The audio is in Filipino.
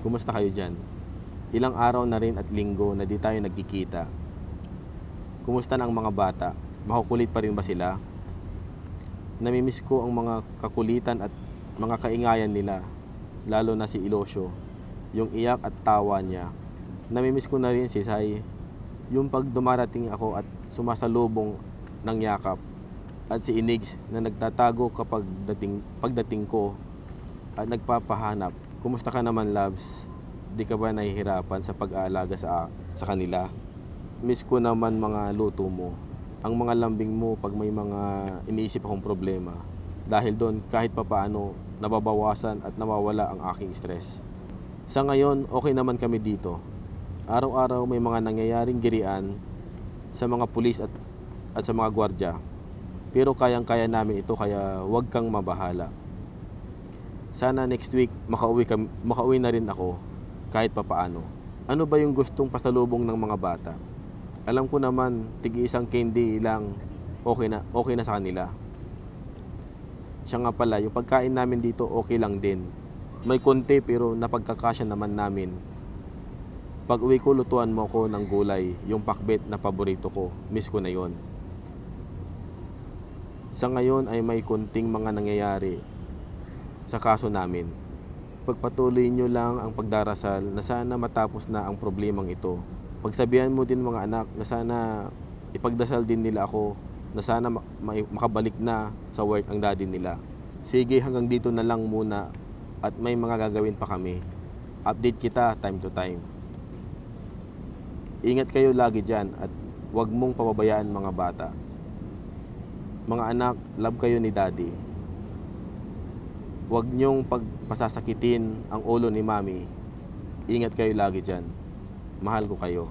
Kumusta kayo dyan? Ilang araw na rin at linggo na di tayo nagkikita. Kumusta na ang mga bata? Makukulit pa rin ba sila? Namimiss ko ang mga kakulitan at mga kaingayan nila, lalo na si Ilosyo, yung iyak at tawa niya. Namimiss ko na rin si Sai, yung pag dumarating ako at sumasalubong ng yakap, at si Inigs na nagtatago pagdating ko at nagpapahanap. Kumusta ka naman, loves? Di ka ba nahihirapan sa pag-aalaga sa kanila? Miss ko naman mga luto mo, ang mga lambing mo pag may mga iniisip akong problema. Dahil doon kahit papaano nababawasan at nawawala ang aking stress. Sa ngayon, okay naman kami dito. Araw-araw may mga nangyayaring girian sa mga pulis at sa mga gwardya. Pero kayang-kaya namin ito, kaya huwag kang mabahala. Sana next week makauwi na rin ako kahit papaano. Ano ba yung gustong pasalubong ng mga bata? Alam ko naman, tig-isang candy lang okay na sa kanila. Siya nga pala, yung pagkain namin dito okay lang din. May konti pero napagkakasya naman namin. Pag uwi ko, lutuan mo ko ng gulay, yung pakbet na paborito ko. Miss ko na yon. Sa ngayon ay may konting mga nangyayari sa kaso namin. Pagpatuloy nyo lang ang pagdarasal na sana matapos na ang problemang ito. Pagsabihan mo din mga anak na sana ipagdasal din nila ako na sana makabalik na sa work ang daddy nila. Sige, hanggang dito na lang muna at may mga gagawin pa kami. Update kita time to time. Ingat kayo lagi dyan at huwag mong pababayaan mga bata. Mga anak, love kayo ni daddy. Huwag niyong pagpasasakitin ang ulo ni mami. Ingat kayo lagi dyan. Mahal ko kayo.